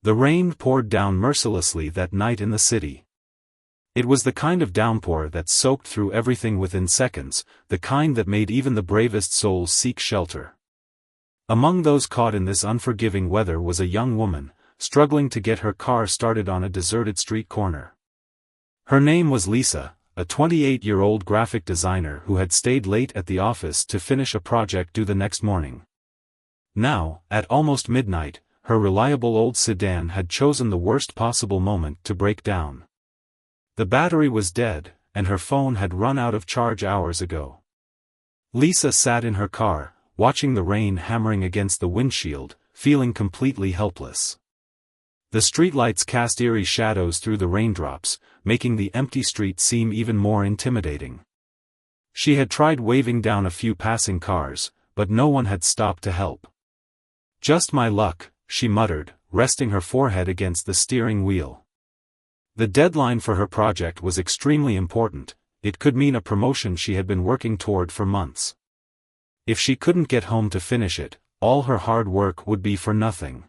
The rain poured down mercilessly that night in the city. It was the kind of downpour that soaked through everything within seconds, the kind that made even the bravest souls seek shelter. Among those caught in this unforgiving weather was a young woman, struggling to get her car started on a deserted street corner. Her name was Lisa, a 28-year-old graphic designer who had stayed late at the office to finish a project due the next morning. Now, at almost midnight, her reliable old sedan had chosen the worst possible moment to break down. The battery was dead, and her phone had run out of charge hours ago. Lisa sat in her car, watching the rain hammering against the windshield, feeling completely helpless. The streetlights cast eerie shadows through the raindrops, making the empty street seem even more intimidating. She had tried waving down a few passing cars, but no one had stopped to help. "Just my luck," she muttered, resting her forehead against the steering wheel. The deadline for her project was extremely important. It could mean a promotion she had been working toward for months. If she couldn't get home to finish it, all her hard work would be for nothing.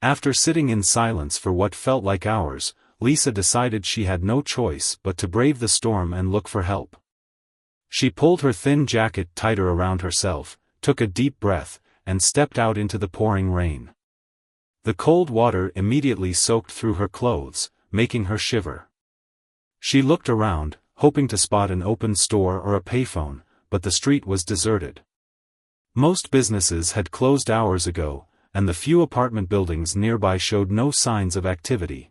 After sitting in silence for what felt like hours, Lisa decided she had no choice but to brave the storm and look for help. She pulled her thin jacket tighter around herself, took a deep breath, and stepped out into the pouring rain. The cold water immediately soaked through her clothes, making her shiver. She looked around, hoping to spot an open store or a payphone, but the street was deserted. Most businesses had closed hours ago, and the few apartment buildings nearby showed no signs of activity.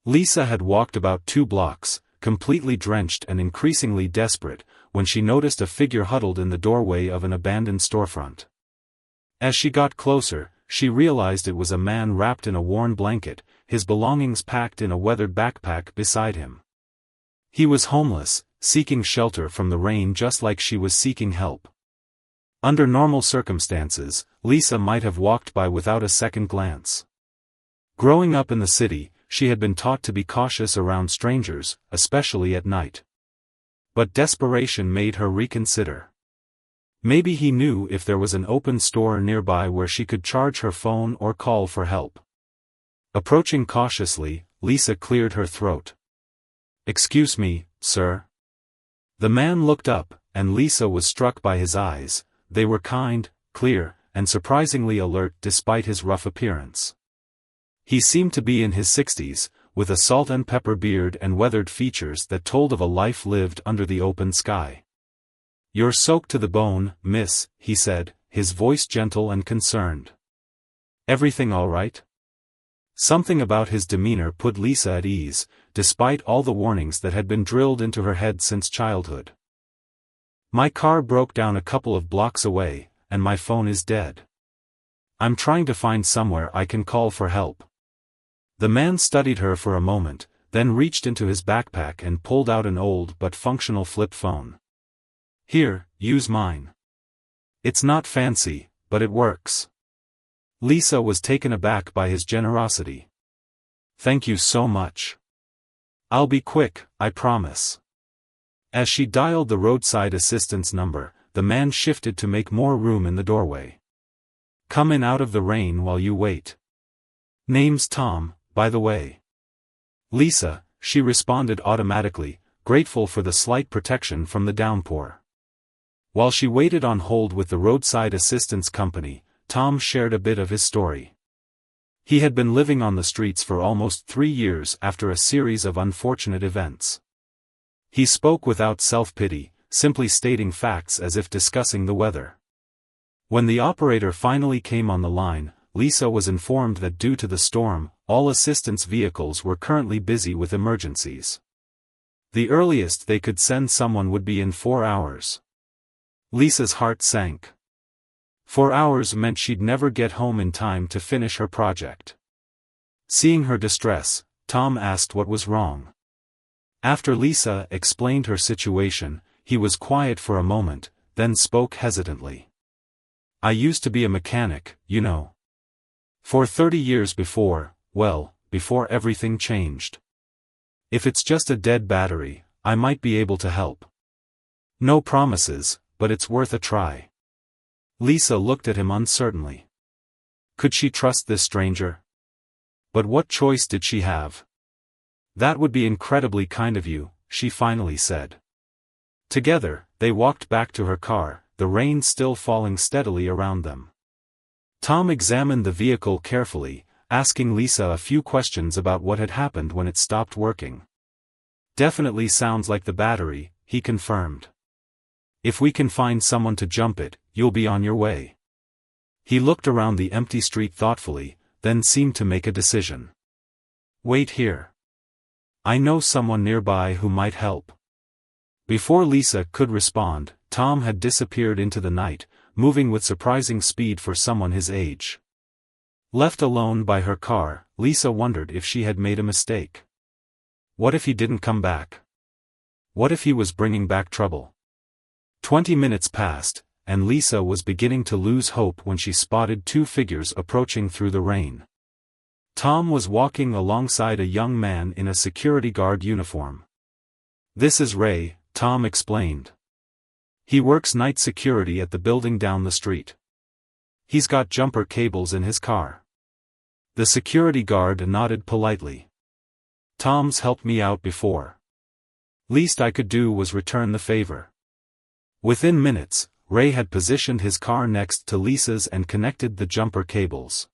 Lisa had walked about 2 blocks, completely drenched and increasingly desperate, when she noticed a figure huddled in the doorway of an abandoned storefront. As she got closer, she realized it was a man wrapped in a worn blanket, his belongings packed in a weathered backpack beside him. He was homeless, seeking shelter from the rain just like she was seeking help. Under normal circumstances, Lisa might have walked by without a second glance. Growing up in the city, she had been taught to be cautious around strangers, especially at night. But desperation made her reconsider. Maybe he knew if there was an open store nearby where she could charge her phone or call for help. Approaching cautiously, Lisa cleared her throat. "Excuse me, sir." The man looked up, and Lisa was struck by his eyes. They were kind, clear, and surprisingly alert despite his rough appearance. He seemed to be in his 60s, with a salt and pepper beard and weathered features that told of a life lived under the open sky. "You're soaked to the bone, miss," he said, his voice gentle and concerned. "Everything all right?" Something about his demeanor put Lisa at ease, despite all the warnings that had been drilled into her head since childhood. "My car broke down a couple of blocks away, and my phone is dead. I'm trying to find somewhere I can call for help." The man studied her for a moment, then reached into his backpack and pulled out an old but functional flip phone. "Here, use mine. It's not fancy, but it works." Lisa was taken aback by his generosity. "Thank you so much. I'll be quick, I promise." As she dialed the roadside assistance number, the man shifted to make more room in the doorway. "Come in out of the rain while you wait. Name's Tom, by the way." "Lisa," she responded automatically, grateful for the slight protection from the downpour. While she waited on hold with the roadside assistance company, Tom shared a bit of his story. He had been living on the streets for almost 3 years after a series of unfortunate events. He spoke without self-pity, simply stating facts as if discussing the weather. When the operator finally came on the line, Lisa was informed that due to the storm, all assistance vehicles were currently busy with emergencies. The earliest they could send someone would be in 4 hours. Lisa's heart sank. 4 hours meant she'd never get home in time to finish her project. Seeing her distress, Tom asked what was wrong. After Lisa explained her situation, he was quiet for a moment, then spoke hesitantly. "I used to be a mechanic, you know. For 30 years before everything changed. If it's just a dead battery, I might be able to help. No promises, but it's worth a try." Lisa looked at him uncertainly. Could she trust this stranger? But what choice did she have? That would be incredibly kind of you, she finally said. Together, they walked back to her car, the rain still falling steadily around them. Tom examined the vehicle carefully, asking Lisa a few questions about what had happened when it stopped working. Definitely sounds like the battery, he confirmed. If we can find someone to jump it, you'll be on your way. He looked around the empty street thoughtfully, then seemed to make a decision. Wait here. I know someone nearby who might help. Before Lisa could respond, Tom had disappeared into the night, moving with surprising speed for someone his age. Left alone by her car, Lisa wondered if she had made a mistake. What if he didn't come back? What if he was bringing back trouble? 20 minutes passed, and Lisa was beginning to lose hope when she spotted two figures approaching through the rain. Tom was walking alongside a young man in a security guard uniform. This is Ray, Tom explained. He works night security at the building down the street. He's got jumper cables in his car. The security guard nodded politely. Tom's helped me out before. Least I could do was return the favor. Within minutes, Ray had positioned his car next to Lisa's and connected the jumper cables.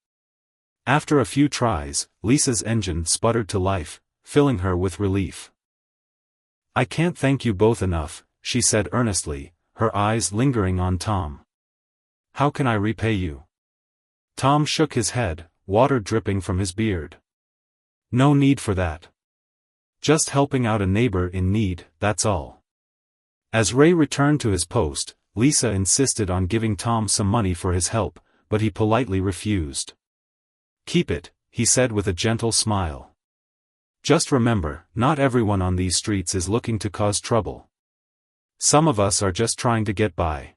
After a few tries, Lisa's engine sputtered to life, filling her with relief. I can't thank you both enough, she said earnestly, her eyes lingering on Tom. How can I repay you? Tom shook his head, water dripping from his beard. No need for that. Just helping out a neighbor in need, that's all. As Ray returned to his post, Lisa insisted on giving Tom some money for his help, but he politely refused. Keep it, he said with a gentle smile. Just remember, not everyone on these streets is looking to cause trouble. Some of us are just trying to get by.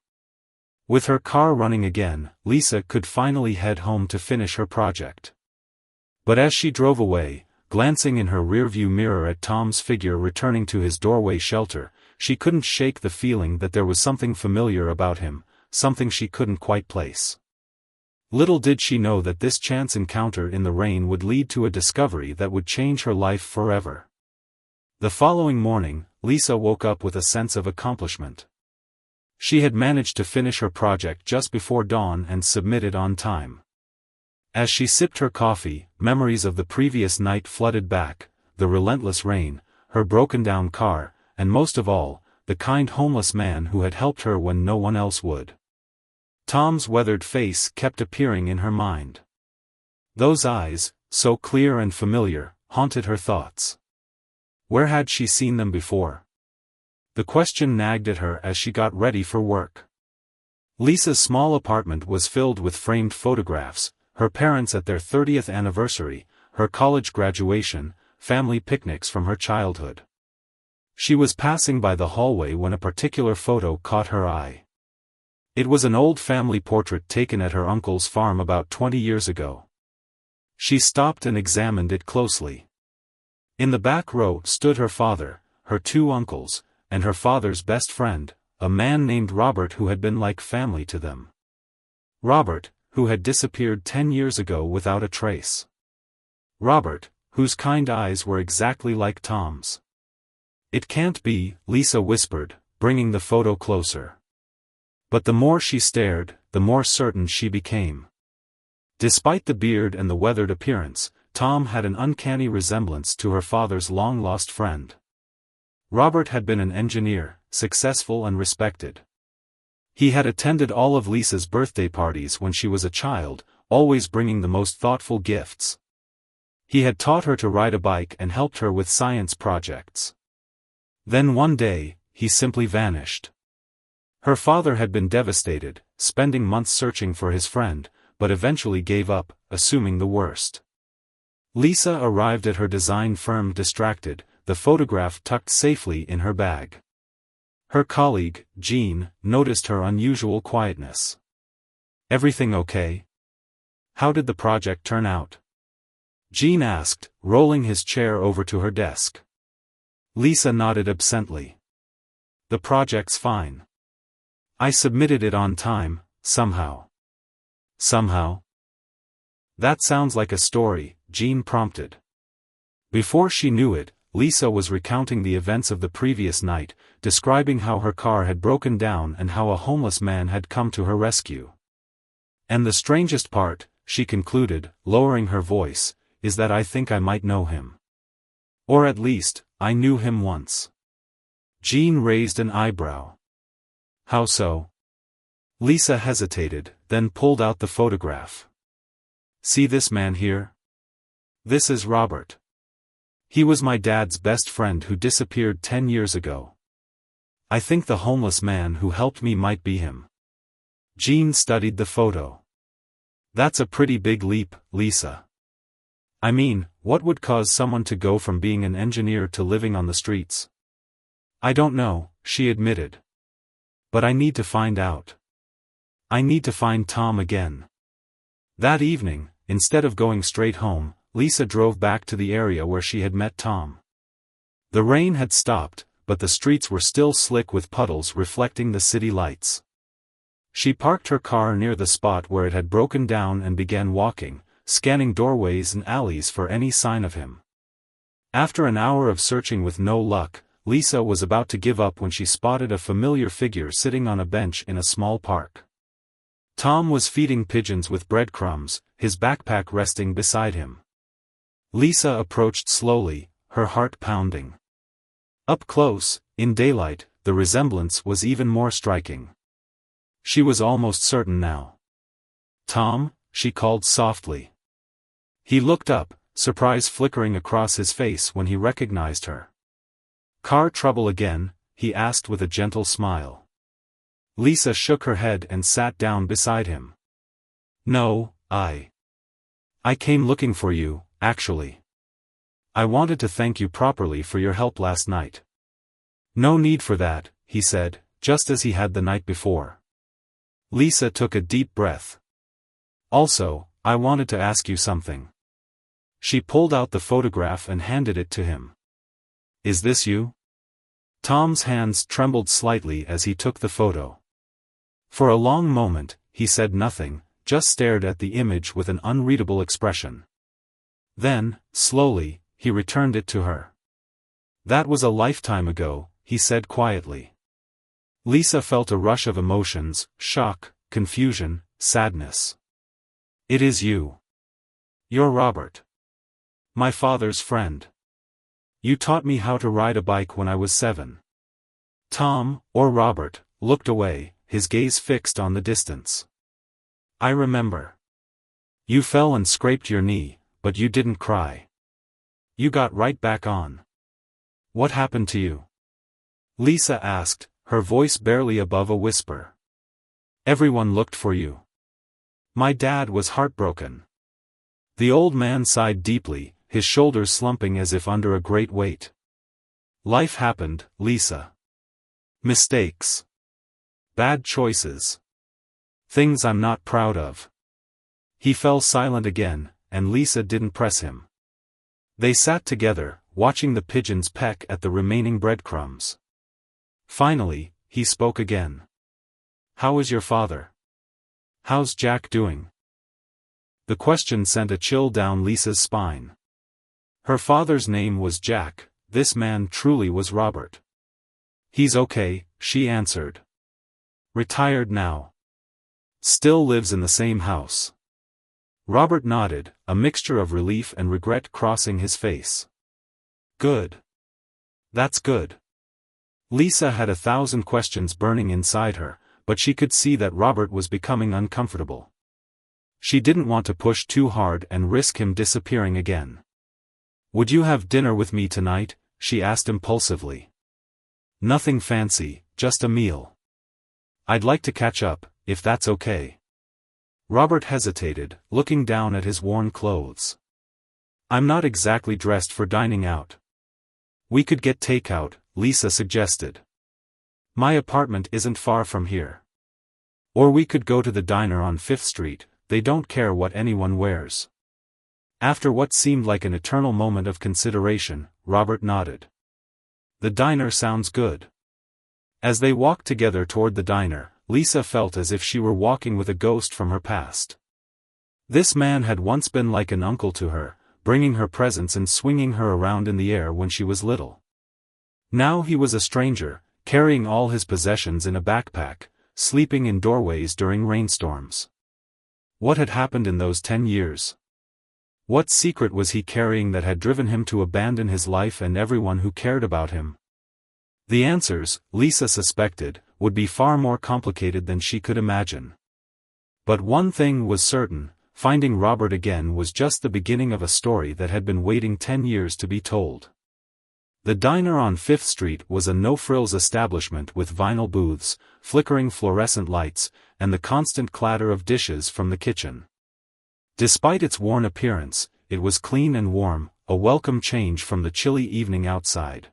With her car running again, Lisa could finally head home to finish her project. But as she drove away, glancing in her rearview mirror at Tom's figure returning to his doorway shelter, she couldn't shake the feeling that there was something familiar about him, something she couldn't quite place. Little did she know that this chance encounter in the rain would lead to a discovery that would change her life forever. The following morning, Lisa woke up with a sense of accomplishment. She had managed to finish her project just before dawn and submit it on time. As she sipped her coffee, memories of the previous night flooded back, the relentless rain, her broken-down car, and most of all, the kind homeless man who had helped her when no one else would. Tom's weathered face kept appearing in her mind. Those eyes, so clear and familiar, haunted her thoughts. Where had she seen them before? The question nagged at her as she got ready for work. Lisa's small apartment was filled with framed photographs, her parents at their 30th anniversary, her college graduation, family picnics from her childhood. She was passing by the hallway when a particular photo caught her eye. It was an old family portrait taken at her uncle's farm about 20 years ago. She stopped and examined it closely. In the back row stood her father, her two uncles, and her father's best friend, a man named Robert who had been like family to them. Robert, who had disappeared 10 years ago without a trace. Robert, whose kind eyes were exactly like Tom's. It can't be, Lisa whispered, bringing the photo closer. But the more she stared, the more certain she became. Despite the beard and the weathered appearance, Tom had an uncanny resemblance to her father's long-lost friend. Robert had been an engineer, successful and respected. He had attended all of Lisa's birthday parties when she was a child, always bringing the most thoughtful gifts. He had taught her to ride a bike and helped her with science projects. Then one day, he simply vanished. Her father had been devastated, spending months searching for his friend, but eventually gave up, assuming the worst. Lisa arrived at her design firm distracted, the photograph tucked safely in her bag. Her colleague, Jean, noticed her unusual quietness. Everything okay? How did the project turn out? Jean asked, rolling his chair over to her desk. Lisa nodded absently. The project's fine. I submitted it on time, somehow. Somehow? That sounds like a story, Jean prompted. Before she knew it, Lisa was recounting the events of the previous night, describing how her car had broken down and how a homeless man had come to her rescue. And the strangest part, she concluded, lowering her voice, is that I think I might know him. Or at least, I knew him once. Jean raised an eyebrow. How so? Lisa hesitated, then pulled out the photograph. See this man here? This is Robert. He was my dad's best friend who disappeared 10 years ago. I think the homeless man who helped me might be him. Jean studied the photo. That's a pretty big leap, Lisa. I mean, what would cause someone to go from being an engineer to living on the streets? I don't know, she admitted. But I need to find out. I need to find Tom again. That evening, instead of going straight home, Lisa drove back to the area where she had met Tom. The rain had stopped, but the streets were still slick with puddles reflecting the city lights. She parked her car near the spot where it had broken down and began walking, scanning doorways and alleys for any sign of him. After an hour of searching with no luck, Lisa was about to give up when she spotted a familiar figure sitting on a bench in a small park. Tom was feeding pigeons with breadcrumbs, his backpack resting beside him. Lisa approached slowly, her heart pounding. Up close, in daylight, the resemblance was even more striking. She was almost certain now. Tom, she called softly. He looked up, surprise flickering across his face when he recognized her. Car trouble again? He asked with a gentle smile. Lisa shook her head and sat down beside him. No, I came looking for you, actually. I wanted to thank you properly for your help last night. No need for that, he said, just as he had the night before. Lisa took a deep breath. Also, I wanted to ask you something. She pulled out the photograph and handed it to him. Is this you? Tom's hands trembled slightly as he took the photo. For a long moment, he said nothing, just stared at the image with an unreadable expression. Then, slowly, he returned it to her. That was a lifetime ago, he said quietly. Lisa felt a rush of emotions, shock, confusion, sadness. It is you. You're Robert. My father's friend. You taught me how to ride a bike when I was 7. Tom, or Robert, looked away, his gaze fixed on the distance. I remember. You fell and scraped your knee, but you didn't cry. You got right back on. What happened to you? Lisa asked, her voice barely above a whisper. Everyone looked for you. My dad was heartbroken. The old man sighed deeply, his shoulders slumping as if under a great weight. Life happened, Lisa. Mistakes. Bad choices. Things I'm not proud of. He fell silent again, and Lisa didn't press him. They sat together, watching the pigeons peck at the remaining breadcrumbs. Finally, he spoke again. How is your father? How's Jack doing? The question sent a chill down Lisa's spine. Her father's name was Jack, this man truly was Robert. He's okay, she answered. Retired now. Still lives in the same house. Robert nodded, a mixture of relief and regret crossing his face. Good. That's good. Lisa had 1,000 questions burning inside her, but she could see that Robert was becoming uncomfortable. She didn't want to push too hard and risk him disappearing again. Would you have dinner with me tonight? She asked impulsively. Nothing fancy, just a meal. I'd like to catch up, if that's okay. Robert hesitated, looking down at his worn clothes. I'm not exactly dressed for dining out. We could get takeout, Lisa suggested. My apartment isn't far from here. Or we could go to the diner on 5th Street, they don't care what anyone wears. After what seemed like an eternal moment of consideration, Robert nodded. The diner sounds good. As they walked together toward the diner, Lisa felt as if she were walking with a ghost from her past. This man had once been like an uncle to her, bringing her presents and swinging her around in the air when she was little. Now he was a stranger, carrying all his possessions in a backpack, sleeping in doorways during rainstorms. What had happened in those 10 years? What secret was he carrying that had driven him to abandon his life and everyone who cared about him? The answers, Lisa suspected, would be far more complicated than she could imagine. But one thing was certain: finding Robert again was just the beginning of a story that had been waiting 10 years to be told. The diner on 5th Street was a no-frills establishment with vinyl booths, flickering fluorescent lights, and the constant clatter of dishes from the kitchen. Despite its worn appearance, it was clean and warm, a welcome change from the chilly evening outside.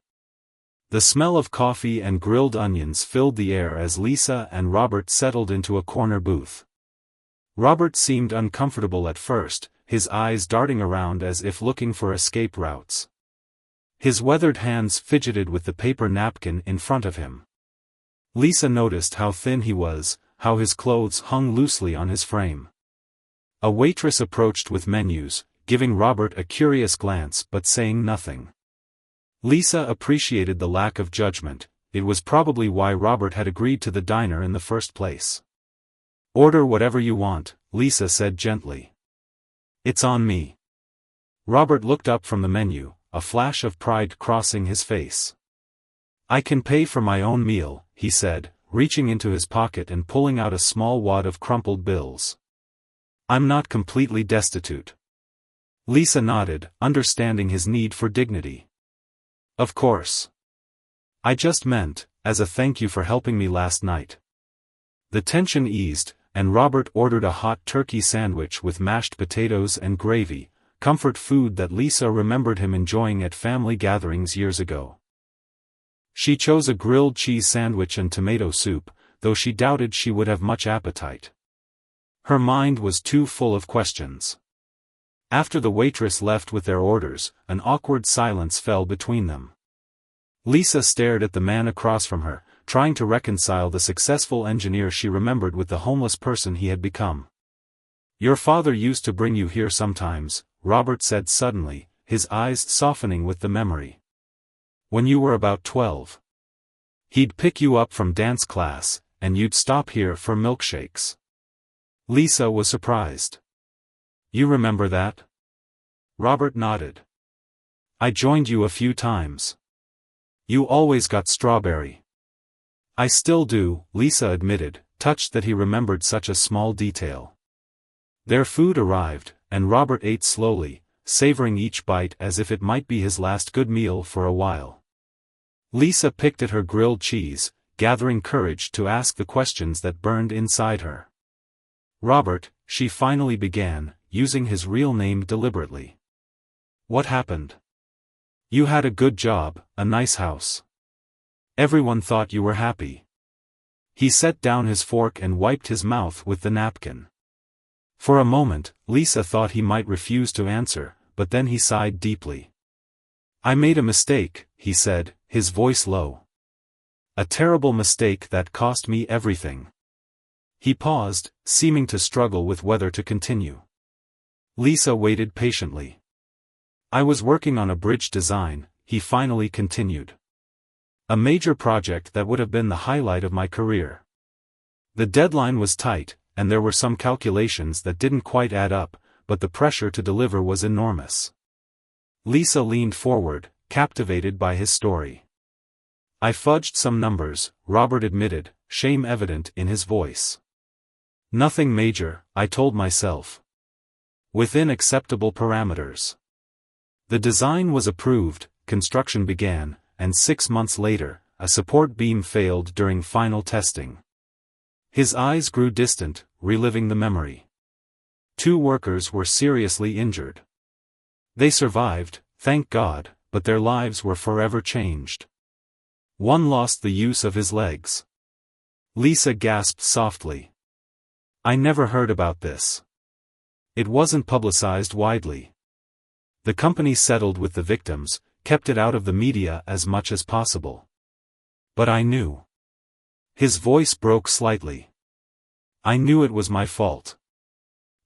The smell of coffee and grilled onions filled the air as Lisa and Robert settled into a corner booth. Robert seemed uncomfortable at first, his eyes darting around as if looking for escape routes. His weathered hands fidgeted with the paper napkin in front of him. Lisa noticed how thin he was, how his clothes hung loosely on his frame. A waitress approached with menus, giving Robert a curious glance but saying nothing. Lisa appreciated the lack of judgment. It was probably why Robert had agreed to the diner in the first place. "Order whatever you want," Lisa said gently. "It's on me." Robert looked up from the menu, a flash of pride crossing his face. "I can pay for my own meal," he said, reaching into his pocket and pulling out a small wad of crumpled bills. "I'm not completely destitute." Lisa nodded, understanding his need for dignity. "Of course. I just meant, as a thank you for helping me last night." The tension eased, and Robert ordered a hot turkey sandwich with mashed potatoes and gravy, comfort food that Lisa remembered him enjoying at family gatherings years ago. She chose a grilled cheese sandwich and tomato soup, though she doubted she would have much appetite. Her mind was too full of questions. After the waitress left with their orders, an awkward silence fell between them. Lisa stared at the man across from her, trying to reconcile the successful engineer she remembered with the homeless person he had become. "Your father used to bring you here sometimes," Robert said suddenly, his eyes softening with the memory. "When you were about 12. He'd pick you up from dance class, and you'd stop here for milkshakes." Lisa was surprised. "You remember that?" Robert nodded. "I joined you a few times. You always got strawberry." "I still do," Lisa admitted, touched that he remembered such a small detail. Their food arrived, and Robert ate slowly, savoring each bite as if it might be his last good meal for a while. Lisa picked at her grilled cheese, gathering courage to ask the questions that burned inside her. "Robert," she finally began, using his real name deliberately. "What happened? You had a good job, a nice house. Everyone thought you were happy." He set down his fork and wiped his mouth with the napkin. For a moment, Lisa thought he might refuse to answer, but then he sighed deeply. "I made a mistake," he said, his voice low. "A terrible mistake that cost me everything." He paused, seeming to struggle with whether to continue. Lisa waited patiently. "I was working on a bridge design," he finally continued. "A major project that would have been the highlight of my career. The deadline was tight, and there were some calculations that didn't quite add up, but the pressure to deliver was enormous." Lisa leaned forward, captivated by his story. "I fudged some numbers," Robert admitted, shame evident in his voice. "Nothing major, I told myself. Within acceptable parameters." The design was approved, construction began, and 6 months later, a support beam failed during final testing. His eyes grew distant, reliving the memory. 2 workers were seriously injured. They survived, thank God, but their lives were forever changed. One lost the use of his legs. Lisa gasped softly. "I never heard about this. It wasn't publicized widely. The company settled with the victims, kept it out of the media as much as possible. But I knew." His voice broke slightly. "I knew it was my fault."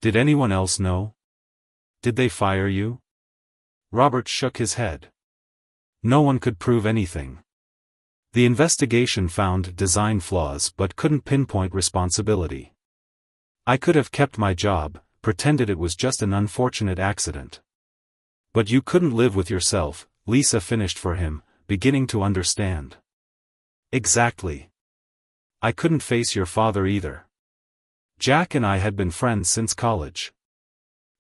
"Did anyone else know? Did they fire you?" Robert shook his head. No one could prove anything. The investigation found design flaws but couldn't pinpoint responsibility. I could have kept my job, pretended it was just an unfortunate accident. But you couldn't live with yourself, Lisa finished for him, beginning to understand. Exactly. I couldn't face your father either. Jack and I had been friends since college.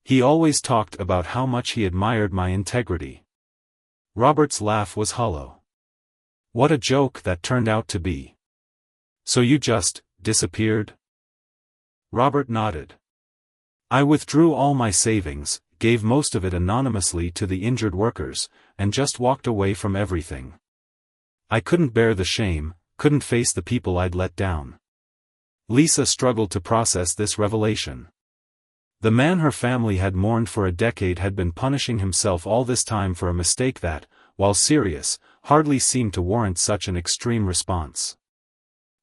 He always talked about how much he admired my integrity. Robert's laugh was hollow. What a joke that turned out to be. So you just disappeared? Robert nodded. I withdrew all my savings, gave most of it anonymously to the injured workers, and just walked away from everything. I couldn't bear the shame, couldn't face the people I'd let down. Lisa struggled to process this revelation. The man her family had mourned for a decade had been punishing himself all this time for a mistake that, while serious, hardly seemed to warrant such an extreme response.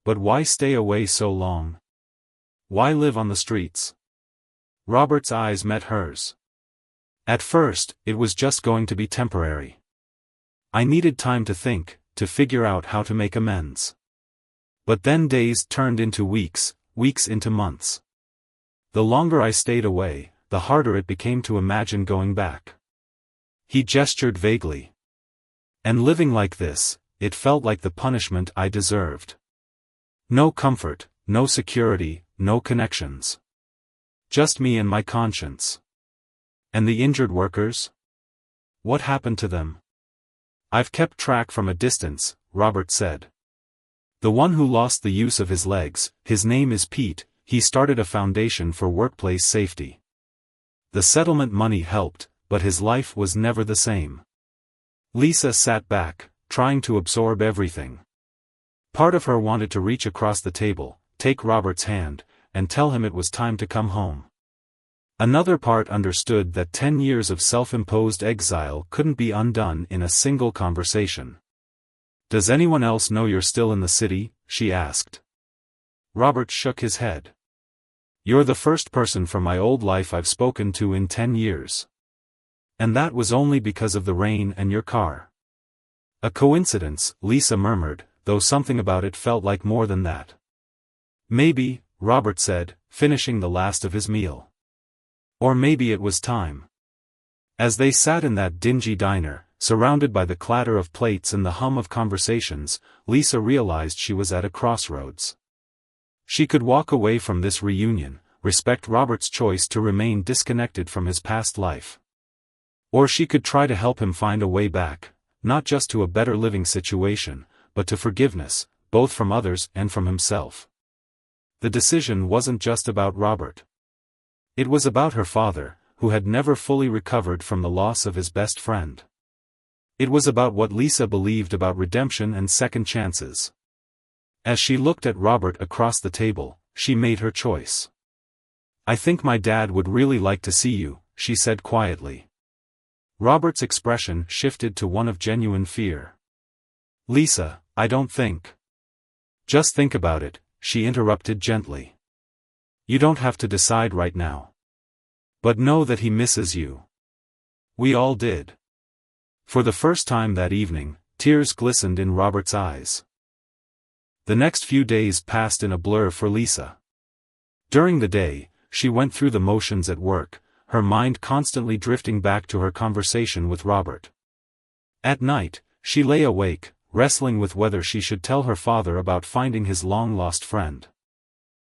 But why stay away so long? Why live on the streets? Robert's eyes met hers. At first, it was just going to be temporary. I needed time to think, to figure out how to make amends. But then days turned into weeks, weeks into months. The longer I stayed away, the harder it became to imagine going back. He gestured vaguely. And living like this, it felt like the punishment I deserved. No comfort, no security, no connections. Just me and my conscience. And the injured workers? What happened to them? I've kept track from a distance, Robert said. The one who lost the use of his legs, his name is Pete, he started a foundation for workplace safety. The settlement money helped, but his life was never the same. Lisa sat back, trying to absorb everything. Part of her wanted to reach across the table, take Robert's hand, and tell him it was time to come home. Another part understood that 10 years of self-imposed exile couldn't be undone in a single conversation. Does anyone else know you're still in the city? She asked. Robert shook his head. You're the first person from my old life I've spoken to in 10 years. And that was only because of the rain and your car. A coincidence, Lisa murmured, though something about it felt like more than that. Maybe, Robert said, finishing the last of his meal. Or maybe it was time. As they sat in that dingy diner, surrounded by the clatter of plates and the hum of conversations, Lisa realized she was at a crossroads. She could walk away from this reunion, respect Robert's choice to remain disconnected from his past life. Or she could try to help him find a way back, not just to a better living situation, but to forgiveness, both from others and from himself. The decision wasn't just about Robert. It was about her father, who had never fully recovered from the loss of his best friend. It was about what Lisa believed about redemption and second chances. As she looked at Robert across the table, she made her choice. I think my dad would really like to see you, she said quietly. Robert's expression shifted to one of genuine fear. Lisa, I don't think. Just think about it, she interrupted gently. You don't have to decide right now. But know that he misses you. We all did. For the first time that evening, tears glistened in Robert's eyes. The next few days passed in a blur for Lisa. During the day, she went through the motions at work, her mind constantly drifting back to her conversation with Robert. At night, she lay awake, wrestling with whether she should tell her father about finding his long-lost friend.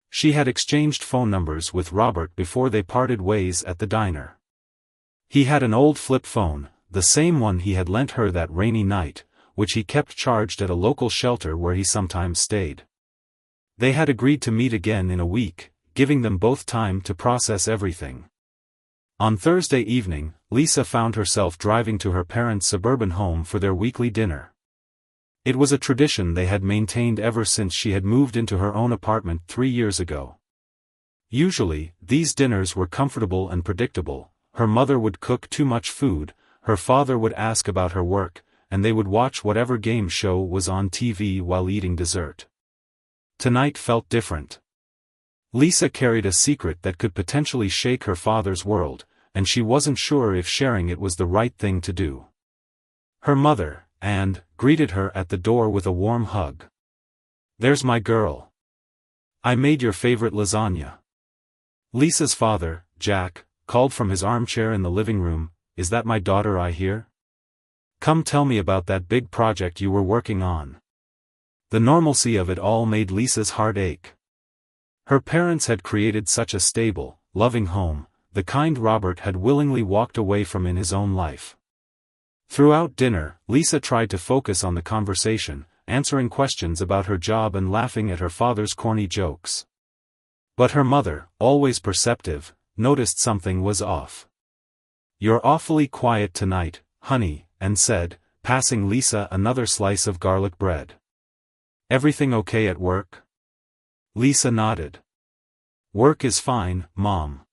She had exchanged phone numbers with Robert before they parted ways at the diner. He had an old flip phone, the same one he had lent her that rainy night, which he kept charged at a local shelter where he sometimes stayed. They had agreed to meet again in a week, giving them both time to process everything. On Thursday evening, Lisa found herself driving to her parents' suburban home for their weekly dinner. It was a tradition they had maintained ever since she had moved into her own apartment 3 years ago. Usually, these dinners were comfortable and predictable. Her mother would cook too much food, her father would ask about her work, and they would watch whatever game show was on TV while eating dessert. Tonight felt different. Lisa carried a secret that could potentially shake her father's world, and she wasn't sure if sharing it was the right thing to do. Her mother, Anne, greeted her at the door with a warm hug. "There's my girl. I made your favorite lasagna." Lisa's father, Jack, called from his armchair in the living room, "Is that my daughter I hear? Come tell me about that big project you were working on." The normalcy of it all made Lisa's heart ache. Her parents had created such a stable, loving home, the kind Robert had willingly walked away from in his own life. Throughout dinner, Lisa tried to focus on the conversation, answering questions about her job and laughing at her father's corny jokes. But her mother, always perceptive, noticed something was off. "You're awfully quiet tonight, honey," and said, passing Lisa another slice of garlic bread. "Everything okay at work?" Lisa nodded. "Work is fine, Mom.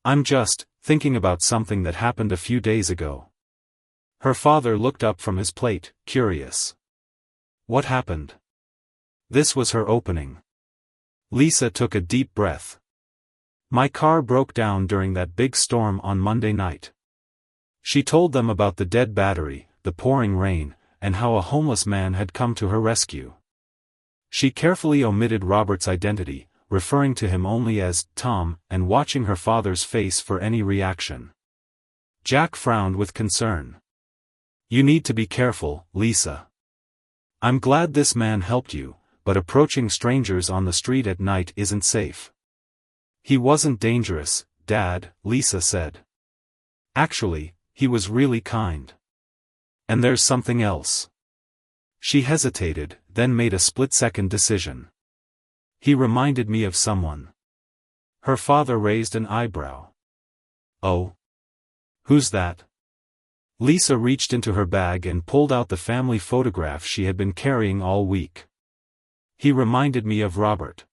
I'm just thinking about something that happened a few days ago." Her father looked up from his plate, curious. "What happened?" This was her opening. Lisa took a deep breath. "My car broke down during that big storm on Monday night." She told them about the dead battery, the pouring rain, and how a homeless man had come to her rescue. She carefully omitted Robert's identity, referring to him only as Tom, and watching her father's face for any reaction. Jack frowned with concern. "You need to be careful, Lisa. I'm glad this man helped you, but approaching strangers on the street at night isn't safe." "He wasn't dangerous, Dad," Lisa said. "Actually, he was really kind. And there's something else." She hesitated, then made a split-second decision. "He reminded me of someone." Her father raised an eyebrow. "Oh? Who's that?" Lisa reached into her bag and pulled out the family photograph she had been carrying all week. "He reminded me of Robert."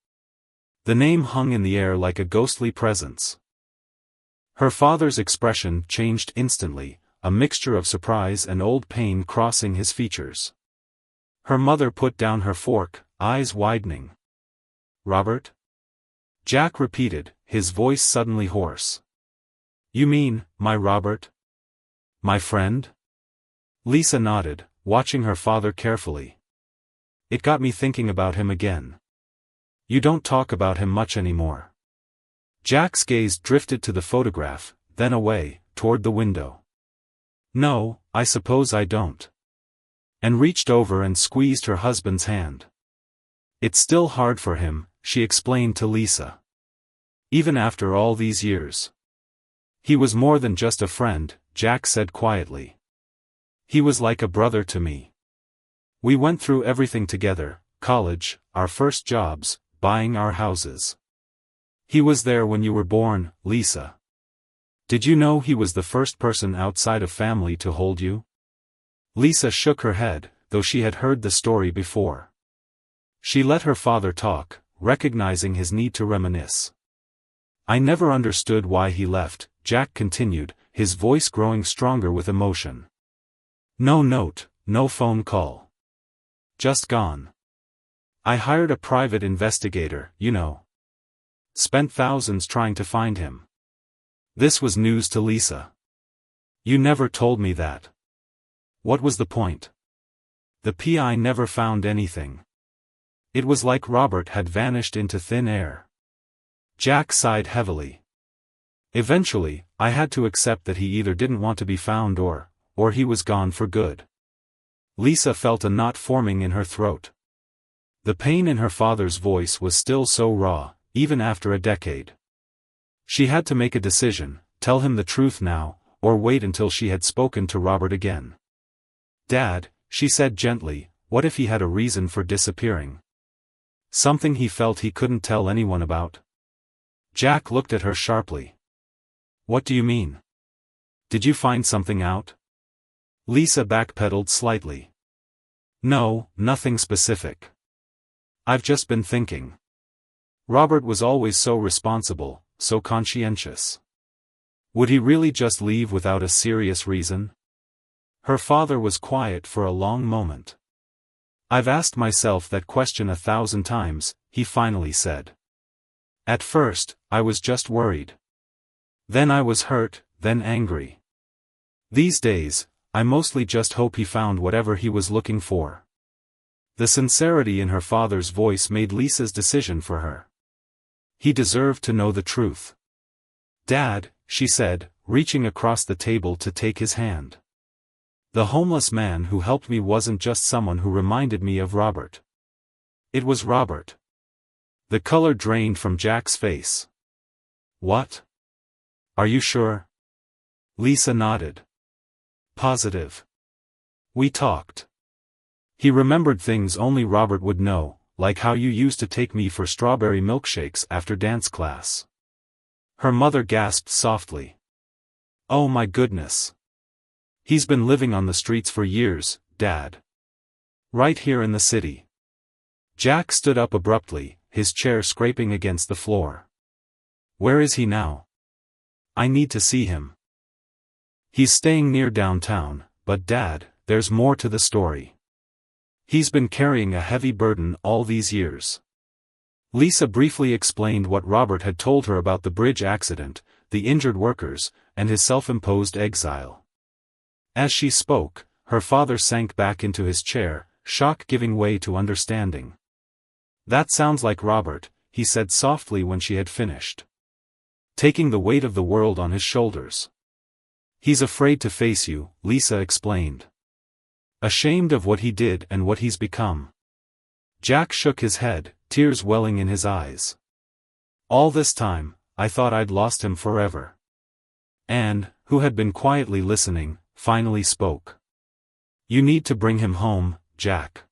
The name hung in the air like a ghostly presence. Her father's expression changed instantly, a mixture of surprise and old pain crossing his features. Her mother put down her fork, eyes widening. "Robert?" Jack repeated, his voice suddenly hoarse. "You mean, my Robert? My friend?" Lisa nodded, watching her father carefully. "It got me thinking about him again. You don't talk about him much anymore." Jack's gaze drifted to the photograph, then away, toward the window. "No, I suppose I don't." And reached over and squeezed her husband's hand. "It's still hard for him," she explained to Lisa. "Even after all these years. He was more than just a friend," Jack said quietly. "He was like a brother to me. We went through everything together, college, our first jobs, buying our houses. He was there when you were born, Lisa. Did you know he was the first person outside of family to hold you?" Lisa shook her head, though she had heard the story before. She let her father talk, recognizing his need to reminisce. "I never understood why he left," Jack continued, his voice growing stronger with emotion. "No note, no phone call. Just gone. I hired a private investigator, you know. Spent thousands trying to find him." This was news to Lisa. "You never told me that. What was the point?" "The PI never found anything. It was like Robert had vanished into thin air." Jack sighed heavily. "Eventually, I had to accept that he either didn't want to be found or he was gone for good." Lisa felt a knot forming in her throat. The pain in her father's voice was still so raw, even after a decade. She had to make a decision, tell him the truth now, or wait until she had spoken to Robert again. "Dad," she said gently, "what if he had a reason for disappearing? Something he felt he couldn't tell anyone about?" Jack looked at her sharply. "What do you mean? Did you find something out?" Lisa backpedaled slightly. "No, nothing specific. I've just been thinking. Robert was always so responsible, so conscientious. Would he really just leave without a serious reason?" Her father was quiet for a long moment. "I've asked myself that question 1,000 times, he finally said. At first, I was just worried. Then I was hurt, then angry. These days, I mostly just hope he found whatever he was looking for. The sincerity in her father's voice made Lisa's decision for her. He deserved to know the truth. Dad, she said, reaching across the table to take his hand. The homeless man who helped me wasn't just someone who reminded me of Robert. It was Robert. The color drained from Jack's face. What? Are you sure? Lisa nodded. Positive. We talked. He remembered things only Robert would know, like how you used to take me for strawberry milkshakes after dance class. Her mother gasped softly. Oh my goodness. He's been living on the streets for years, Dad. Right here in the city. Jack stood up abruptly, his chair scraping against the floor. Where is he now? I need to see him. He's staying near downtown, but Dad, there's more to the story. He's been carrying a heavy burden all these years. Lisa briefly explained what Robert had told her about the bridge accident, the injured workers, and his self-imposed exile. As she spoke, her father sank back into his chair, shock giving way to understanding. That sounds like Robert, he said softly when she had finished. Taking the weight of the world on his shoulders. He's afraid to face you, Lisa explained. Ashamed of what he did and what he's become. Jack shook his head, tears welling in his eyes. All this time, I thought I'd lost him forever. Anne, who had been quietly listening, finally spoke. You need to bring him home, Jack.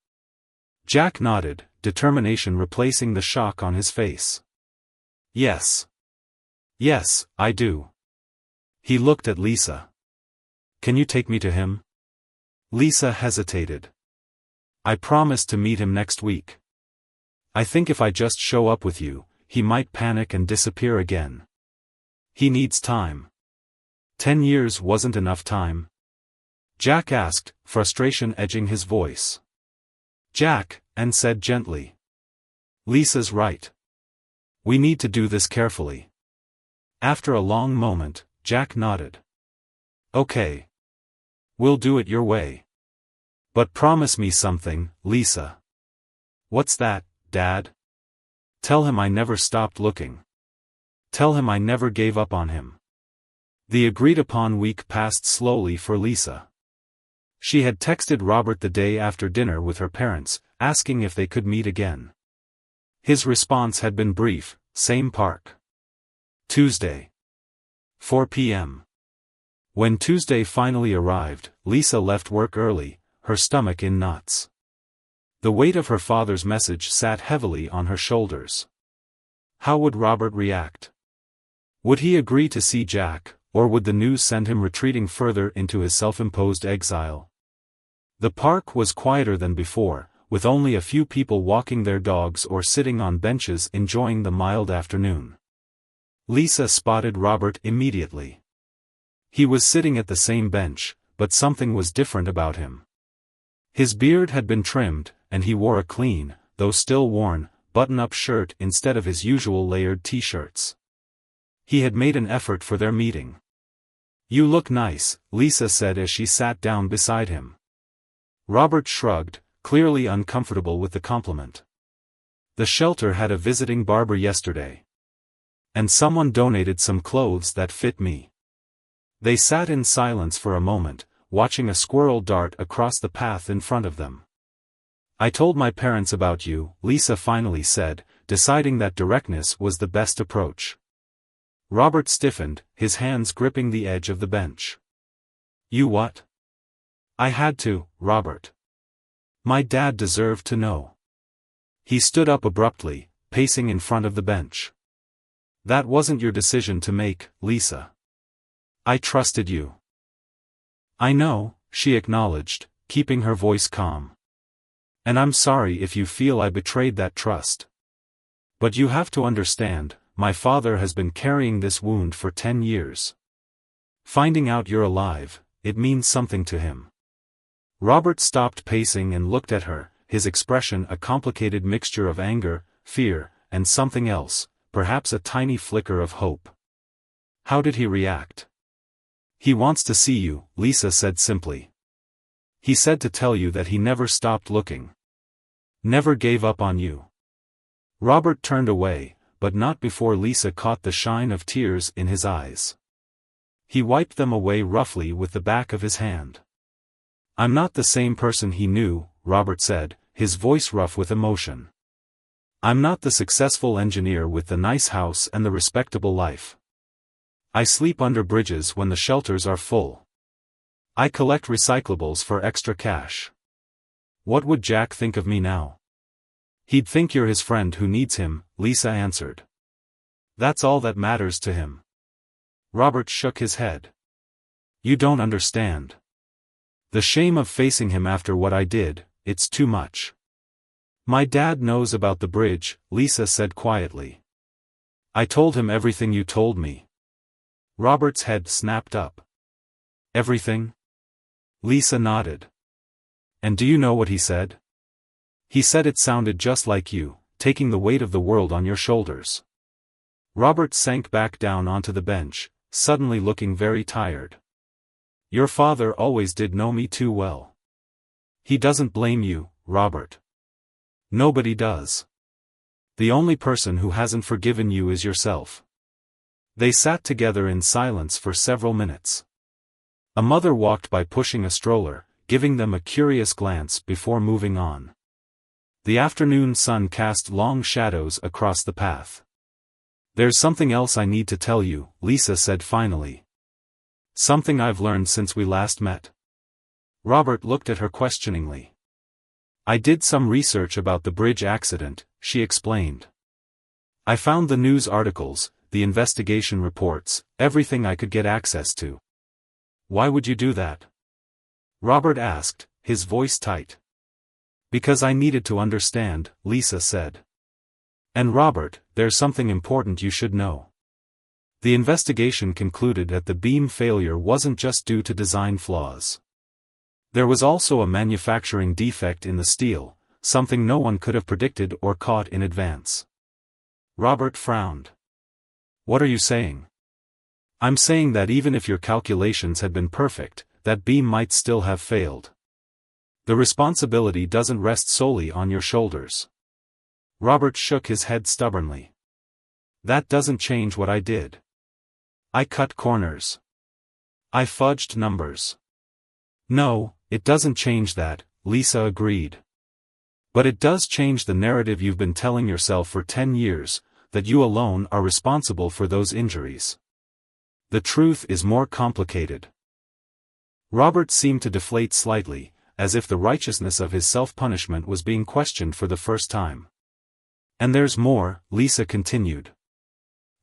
Jack nodded, determination replacing the shock on his face. Yes. Yes, I do. He looked at Lisa. Can you take me to him? Lisa hesitated. I promised to meet him next week. I think if I just show up with you, he might panic and disappear again. He needs time. 10 years wasn't enough time? Jack asked, frustration edging his voice. Jack, Anne said gently. Lisa's right. We need to do this carefully. After a long moment, Jack nodded. Okay. We'll do it your way. But promise me something, Lisa. What's that, Dad? Tell him I never stopped looking. Tell him I never gave up on him. The agreed-upon week passed slowly for Lisa. She had texted Robert the day after dinner with her parents, asking if they could meet again. His response had been brief, same park. Tuesday. 4 p.m. When Tuesday finally arrived, Lisa left work early, her stomach in knots. The weight of her father's message sat heavily on her shoulders. How would Robert react? Would he agree to see Jack, or would the news send him retreating further into his self-imposed exile? The park was quieter than before, with only a few people walking their dogs or sitting on benches enjoying the mild afternoon. Lisa spotted Robert immediately. He was sitting at the same bench, but something was different about him. His beard had been trimmed, and he wore a clean, though still worn, button-up shirt instead of his usual layered t-shirts. He had made an effort for their meeting. You look nice, Lisa said as she sat down beside him. Robert shrugged, clearly uncomfortable with the compliment. The shelter had a visiting barber yesterday. And someone donated some clothes that fit me. They sat in silence for a moment, watching a squirrel dart across the path in front of them. I told my parents about you, Lisa finally said, deciding that directness was the best approach. Robert stiffened, his hands gripping the edge of the bench. You what? I had to, Robert. My dad deserved to know. He stood up abruptly, pacing in front of the bench. That wasn't your decision to make, Lisa. I trusted you. I know, she acknowledged, keeping her voice calm. And I'm sorry if you feel I betrayed that trust. But you have to understand, my father has been carrying this wound for 10 years. Finding out you're alive, it means something to him. Robert stopped pacing and looked at her, his expression a complicated mixture of anger, fear, and something else, perhaps a tiny flicker of hope. How did he react? He wants to see you, Lisa said simply. He said to tell you that he never stopped looking. Never gave up on you. Robert turned away, but not before Lisa caught the shine of tears in his eyes. He wiped them away roughly with the back of his hand. I'm not the same person he knew, Robert said, his voice rough with emotion. I'm not the successful engineer with the nice house and the respectable life. I sleep under bridges when the shelters are full. I collect recyclables for extra cash. What would Jack think of me now? He'd think you're his friend who needs him, Lisa answered. That's all that matters to him. Robert shook his head. You don't understand. The shame of facing him after what I did, it's too much. My dad knows about the bridge, Lisa said quietly. I told him everything you told me. Robert's head snapped up. Everything? Lisa nodded. And do you know what he said? He said it sounded just like you, taking the weight of the world on your shoulders. Robert sank back down onto the bench, suddenly looking very tired. Your father always did know me too well. He doesn't blame you, Robert. Nobody does. The only person who hasn't forgiven you is yourself. They sat together in silence for several minutes. A mother walked by pushing a stroller, giving them a curious glance before moving on. The afternoon sun cast long shadows across the path. There's something else I need to tell you, Lisa said finally. Something I've learned since we last met. Robert looked at her questioningly. I did some research about the bridge accident, she explained. I found the news articles, the investigation reports, everything I could get access to. Why would you do that? Robert asked, his voice tight. Because I needed to understand, Lisa said. And Robert, there's something important you should know. The investigation concluded that the beam failure wasn't just due to design flaws. There was also a manufacturing defect in the steel, something no one could have predicted or caught in advance. Robert frowned. What are you saying? I'm saying that even if your calculations had been perfect, that beam might still have failed. The responsibility doesn't rest solely on your shoulders. Robert shook his head stubbornly. That doesn't change what I did. I cut corners. I fudged numbers. No, it doesn't change that, Lisa agreed. But it does change the narrative you've been telling yourself for 10 years, that you alone are responsible for those injuries. The truth is more complicated. Robert seemed to deflate slightly, as if the righteousness of his self-punishment was being questioned for the first time. And there's more, Lisa continued.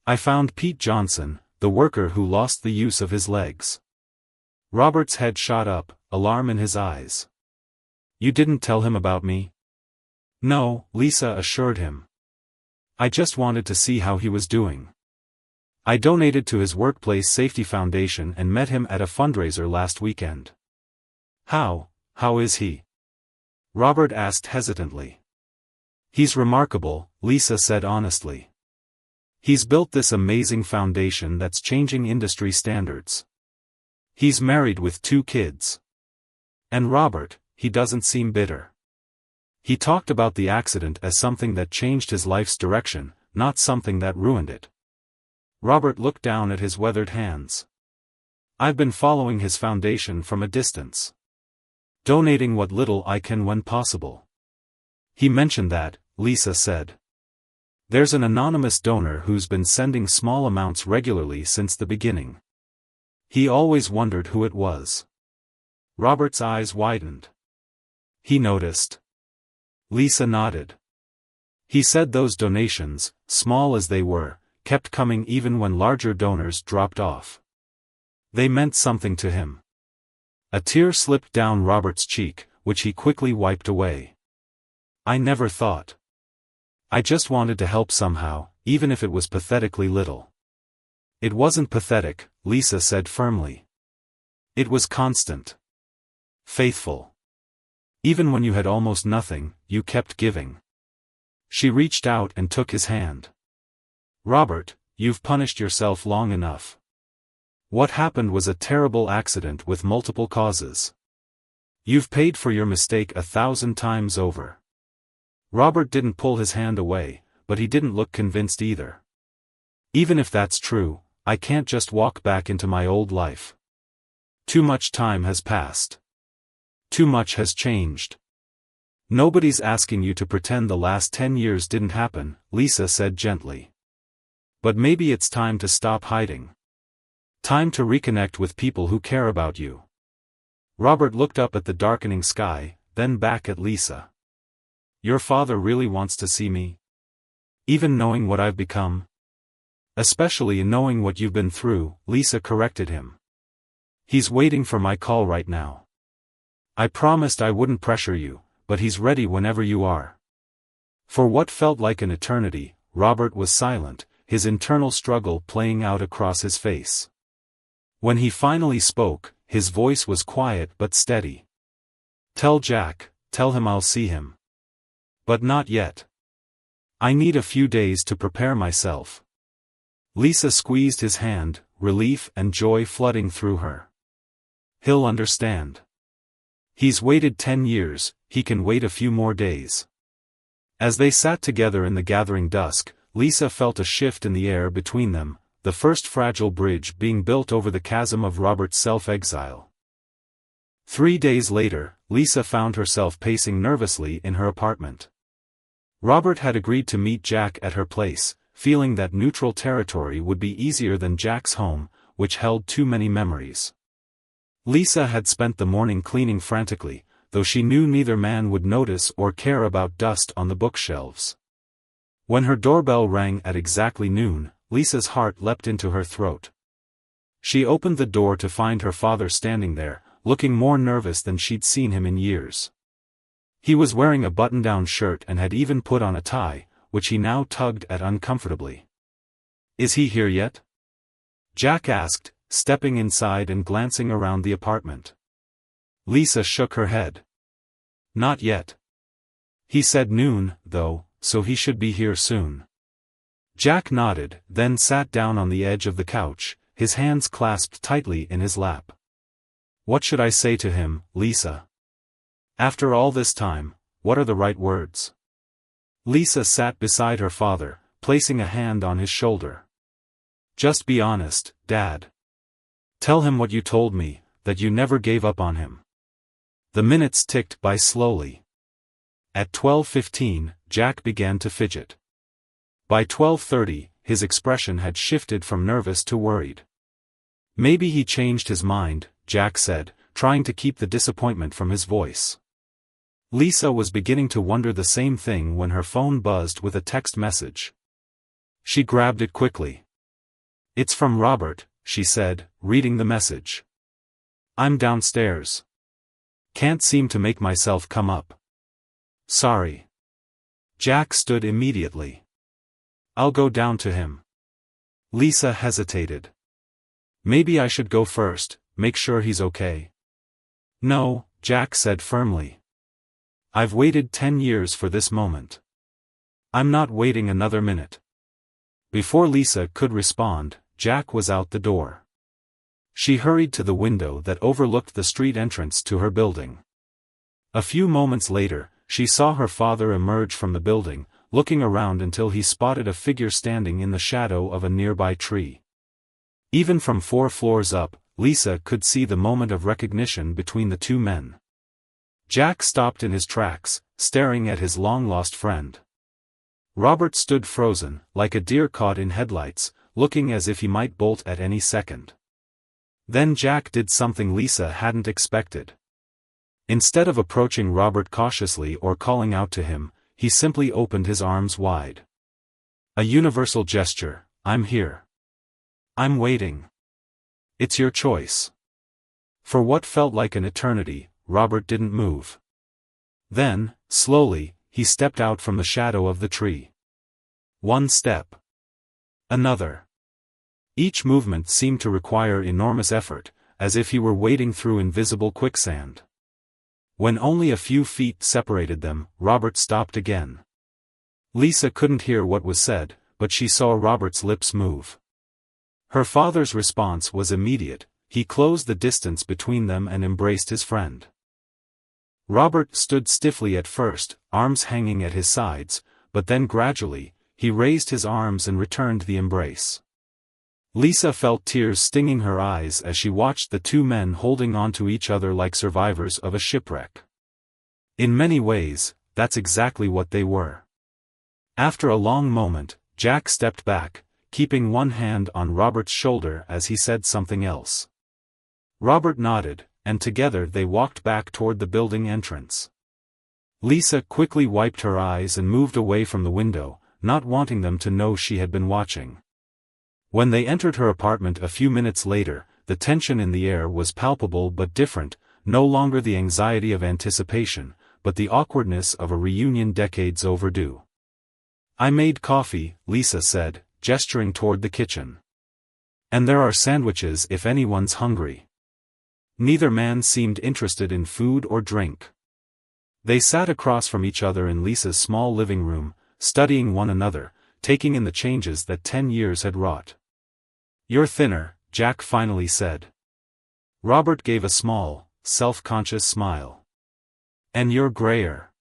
I found Pete Johnson, the worker who lost the use of his legs. Robert's head shot up, alarm in his eyes. You didn't tell him about me? No, Lisa assured him. I just wanted to see how he was doing. I donated to his workplace safety foundation and met him at a fundraiser last weekend. How is he? Robert asked hesitantly. He's remarkable, Lisa said honestly. He's built this amazing foundation that's changing industry standards. He's married with 2 kids. And Robert, he doesn't seem bitter. He talked about the accident as something that changed his life's direction, not something that ruined it. Robert looked down at his weathered hands. I've been following his foundation from a distance. Donating what little I can when possible. He mentioned that, Lisa said. There's an anonymous donor who's been sending small amounts regularly since the beginning. He always wondered who it was. Robert's eyes widened. He noticed. Lisa nodded. He said those donations, small as they were, kept coming even when larger donors dropped off. They meant something to him. A tear slipped down Robert's cheek, which he quickly wiped away. I never thought. I just wanted to help somehow, even if it was pathetically little. It wasn't pathetic, Lisa said firmly. It was constant. Faithful. Even when you had almost nothing, you kept giving. She reached out and took his hand. Robert, you've punished yourself long enough. What happened was a terrible accident with multiple causes. You've paid for your mistake 1,000 times over. Robert didn't pull his hand away, but he didn't look convinced either. Even if that's true, I can't just walk back into my old life. Too much time has passed. Too much has changed. Nobody's asking you to pretend the last 10 years didn't happen, Lisa said gently. But maybe it's time to stop hiding. Time to reconnect with people who care about you. Robert looked up at the darkening sky, then back at Lisa. Your father really wants to see me? Even knowing what I've become? Especially in knowing what you've been through, Lisa corrected him. He's waiting for my call right now. I promised I wouldn't pressure you, but he's ready whenever you are. For what felt like an eternity, Robert was silent, his internal struggle playing out across his face. When he finally spoke, his voice was quiet but steady. Tell Jack, tell him I'll see him. But not yet. I need a few days to prepare myself. Lisa squeezed his hand, relief and joy flooding through her. He'll understand. He's waited 10 years, he can wait a few more days. As they sat together in the gathering dusk, Lisa felt a shift in the air between them, the first fragile bridge being built over the chasm of Robert's self-exile. 3 days later, Lisa found herself pacing nervously in her apartment. Robert had agreed to meet Jack at her place, feeling that neutral territory would be easier than Jack's home, which held too many memories. Lisa had spent the morning cleaning frantically, though she knew neither man would notice or care about dust on the bookshelves. When her doorbell rang at exactly noon, Lisa's heart leapt into her throat. She opened the door to find her father standing there, looking more nervous than she'd seen him in years. He was wearing a button-down shirt and had even put on a tie, which he now tugged at uncomfortably. Is he here yet? Jack asked, stepping inside and glancing around the apartment. Lisa shook her head. Not yet. He said noon, though, so he should be here soon. Jack nodded, then sat down on the edge of the couch, his hands clasped tightly in his lap. What should I say to him, Lisa? After all this time, what are the right words? Lisa sat beside her father, placing a hand on his shoulder. Just be honest, Dad. Tell him what you told me, that you never gave up on him. The minutes ticked by slowly. At 12:15, Jack began to fidget. By 12:30, his expression had shifted from nervous to worried. Maybe he changed his mind, Jack said, trying to keep the disappointment from his voice. Lisa was beginning to wonder the same thing when her phone buzzed with a text message. She grabbed it quickly. It's from Robert, she said, reading the message. I'm downstairs. Can't seem to make myself come up. Sorry. Jack stood immediately. I'll go down to him. Lisa hesitated. Maybe I should go first, make sure he's okay. No, Jack said firmly. I've waited 10 years for this moment. I'm not waiting another minute. Before Lisa could respond, Jack was out the door. She hurried to the window that overlooked the street entrance to her building. A few moments later, she saw her father emerge from the building, looking around until he spotted a figure standing in the shadow of a nearby tree. Even from 4 floors up, Lisa could see the moment of recognition between the two men. Jack stopped in his tracks, staring at his long-lost friend. Robert stood frozen, like a deer caught in headlights, looking as if he might bolt at any second. Then Jack did something Lisa hadn't expected. Instead of approaching Robert cautiously or calling out to him, he simply opened his arms wide. A universal gesture, I'm here. I'm waiting. It's your choice. For what felt like an eternity, Robert didn't move. Then, slowly, he stepped out from the shadow of the tree. One step. Another. Each movement seemed to require enormous effort, as if he were wading through invisible quicksand. When only a few feet separated them, Robert stopped again. Lisa couldn't hear what was said, but she saw Robert's lips move. Her father's response was immediate. He closed the distance between them and embraced his friend. Robert stood stiffly at first, arms hanging at his sides, but then gradually, he raised his arms and returned the embrace. Lisa felt tears stinging her eyes as she watched the two men holding on to each other like survivors of a shipwreck. In many ways, that's exactly what they were. After a long moment, Jack stepped back, keeping one hand on Robert's shoulder as he said something else. Robert nodded, and together they walked back toward the building entrance. Lisa quickly wiped her eyes and moved away from the window, not wanting them to know she had been watching. When they entered her apartment a few minutes later, the tension in the air was palpable but different, no longer the anxiety of anticipation, but the awkwardness of a reunion decades overdue. "I made coffee," Lisa said, gesturing toward the kitchen. "And there are sandwiches if anyone's hungry." Neither man seemed interested in food or drink. They sat across from each other in Lisa's small living room, studying one another, taking in the changes that 10 years had wrought. "You're thinner," Jack finally said. Robert gave a small, self-conscious smile. "And you're grayer."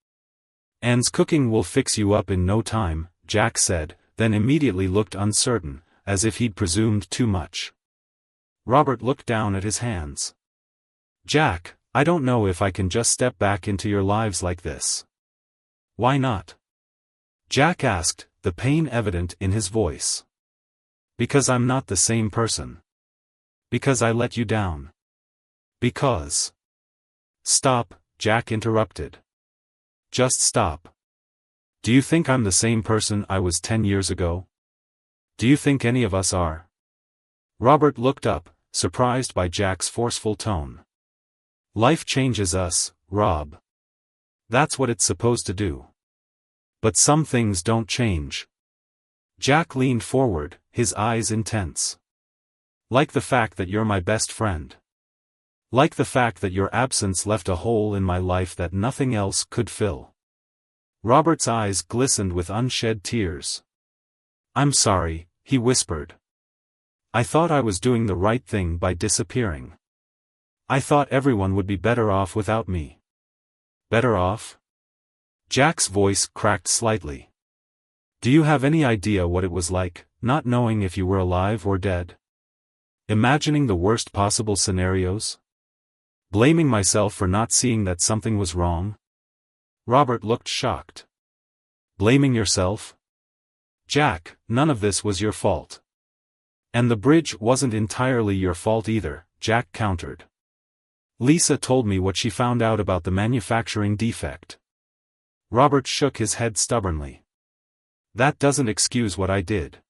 "Anne's cooking will fix you up in no time," Jack said, then immediately looked uncertain, as if he'd presumed too much. Robert looked down at his hands. "Jack, I don't know if I can just step back into your lives like this." "Why not?" Jack asked, the pain evident in his voice. "Because I'm not the same person. Because I let you down. Because—" "Stop," Jack interrupted. "Just stop. Do you think I'm the same person I was 10 years ago? Do you think any of us are?" Robert looked up, surprised by Jack's forceful tone. "Life changes us, Rob. That's what it's supposed to do. But some things don't change." Jack leaned forward, his eyes intense. "Like the fact that you're my best friend. Like the fact that your absence left a hole in my life that nothing else could fill." Robert's eyes glistened with unshed tears. "I'm sorry," he whispered. "I thought I was doing the right thing by disappearing. I thought everyone would be better off without me." "Better off?" Jack's voice cracked slightly. "Do you have any idea what it was like, not knowing if you were alive or dead? Imagining the worst possible scenarios? Blaming myself for not seeing that something was wrong?" Robert looked shocked. "Blaming yourself? Jack, none of this was your fault. And the bridge wasn't entirely your fault either," Jack countered. "Lisa told me what she found out about the manufacturing defect." Robert shook his head stubbornly. "That doesn't excuse what I did."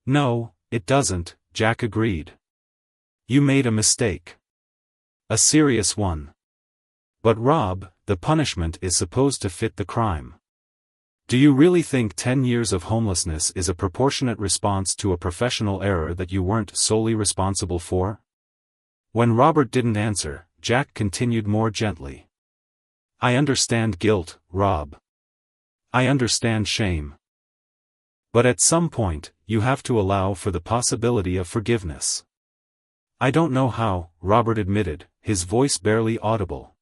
"No, it doesn't," Jack agreed. "You made a mistake. A serious one. But Rob, the punishment is supposed to fit the crime. Do you really think 10 years of homelessness is a proportionate response to a professional error that you weren't solely responsible for?" When Robert didn't answer, Jack continued more gently. "I understand guilt, Rob. I understand shame. But at some point, you have to allow for the possibility of forgiveness." "I don't know how," Robert admitted, his voice barely audible.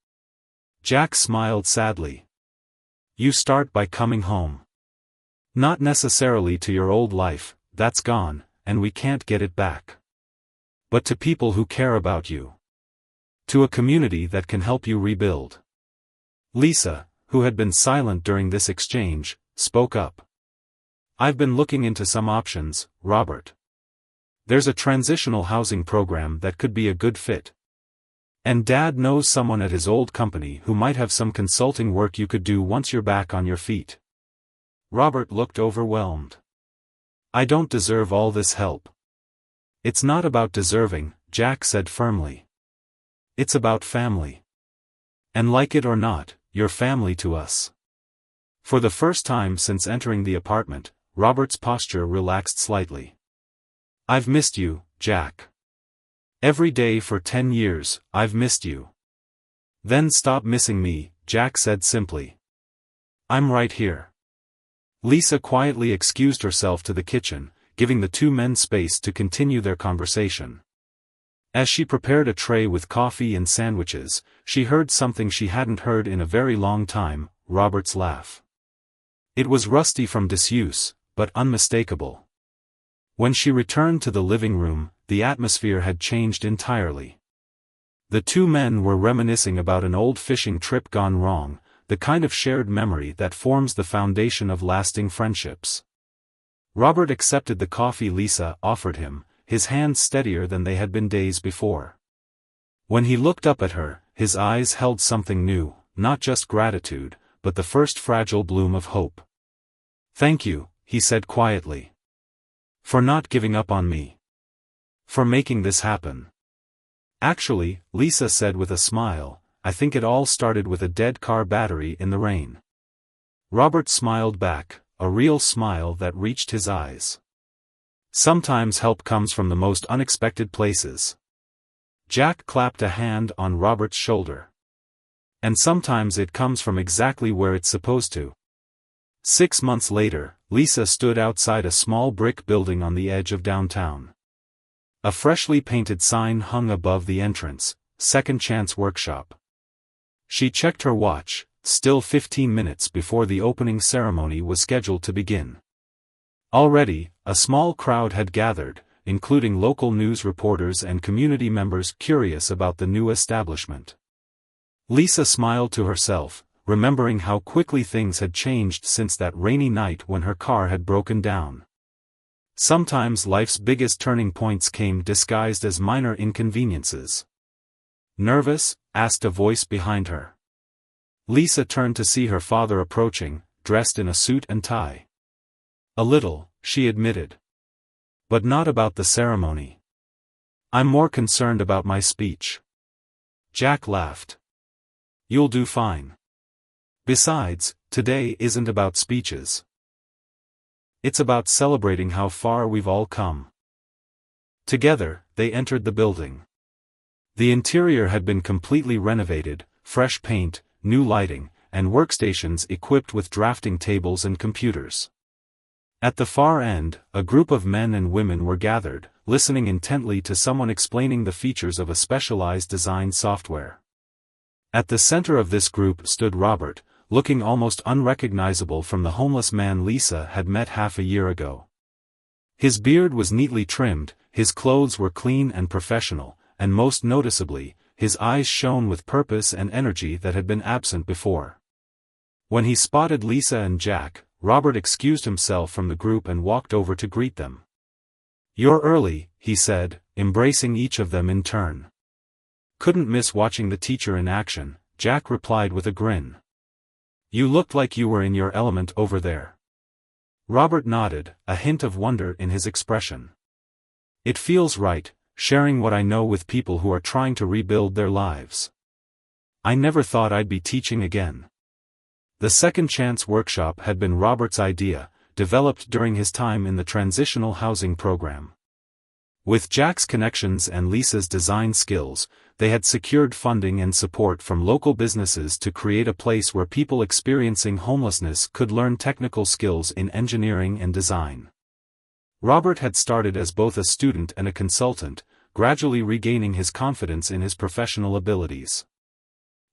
Jack smiled sadly. "You start by coming home. Not necessarily to your old life, that's gone, and we can't get it back. But to people who care about you. To a community that can help you rebuild." Lisa, who had been silent during this exchange, spoke up. "I've been looking into some options, Robert. There's a transitional housing program that could be a good fit. And Dad knows someone at his old company who might have some consulting work you could do once you're back on your feet." Robert looked overwhelmed. "I don't deserve all this help." "It's not about deserving," Jack said firmly. "It's about family. And like it or not, you're family to us." For the first time since entering the apartment, Robert's posture relaxed slightly. "I've missed you, Jack. Every day for 10 years, I've missed you." "Then stop missing me," Jack said simply. "I'm right here." Lisa quietly excused herself to the kitchen, giving the two men space to continue their conversation. As she prepared a tray with coffee and sandwiches, she heard something she hadn't heard in a very long time: Robert's laugh. It was rusty from disuse, but unmistakable. When she returned to the living room, the atmosphere had changed entirely. The two men were reminiscing about an old fishing trip gone wrong, the kind of shared memory that forms the foundation of lasting friendships. Robert accepted the coffee Lisa offered him, his hands steadier than they had been days before. When he looked up at her, his eyes held something new, not just gratitude, but the first fragile bloom of hope. "Thank you," he said quietly. "For not giving up on me. For making this happen." "Actually," Lisa said with a smile, "I think it all started with a dead car battery in the rain." Robert smiled back, a real smile that reached his eyes. "Sometimes help comes from the most unexpected places." Jack clapped a hand on Robert's shoulder. "And sometimes it comes from exactly where it's supposed to." 6 months later, Lisa stood outside a small brick building on the edge of downtown. A freshly painted sign hung above the entrance: Second Chance Workshop. She checked her watch, still 15 minutes before the opening ceremony was scheduled to begin. Already, a small crowd had gathered, including local news reporters and community members curious about the new establishment. Lisa smiled to herself, remembering how quickly things had changed since that rainy night when her car had broken down. Sometimes life's biggest turning points came disguised as minor inconveniences. "Nervous?" asked a voice behind her. Lisa turned to see her father approaching, dressed in a suit and tie. "A little," she admitted. "But not about the ceremony. I'm more concerned about my speech." Jack laughed. "You'll do fine. Besides, today isn't about speeches. It's about celebrating how far we've all come." Together, they entered the building. The interior had been completely renovated: fresh paint, new lighting, and workstations equipped with drafting tables and computers. At the far end, a group of men and women were gathered, listening intently to someone explaining the features of a specialized design software. At the center of this group stood Robert, looking almost unrecognizable from the homeless man Lisa had met half a year ago. His beard was neatly trimmed, his clothes were clean and professional, and most noticeably, his eyes shone with purpose and energy that had been absent before. When he spotted Lisa and Jack, Robert excused himself from the group and walked over to greet them. "You're early," he said, embracing each of them in turn. "Couldn't miss watching the teacher in action," Jack replied with a grin. "You looked like you were in your element over there." Robert nodded, a hint of wonder in his expression. "It feels right, sharing what I know with people who are trying to rebuild their lives. I never thought I'd be teaching again." The Second Chance Workshop had been Robert's idea, developed during his time in the transitional housing program. With Jack's connections and Lisa's design skills, they had secured funding and support from local businesses to create a place where people experiencing homelessness could learn technical skills in engineering and design. Robert had started as both a student and a consultant, gradually regaining his confidence in his professional abilities.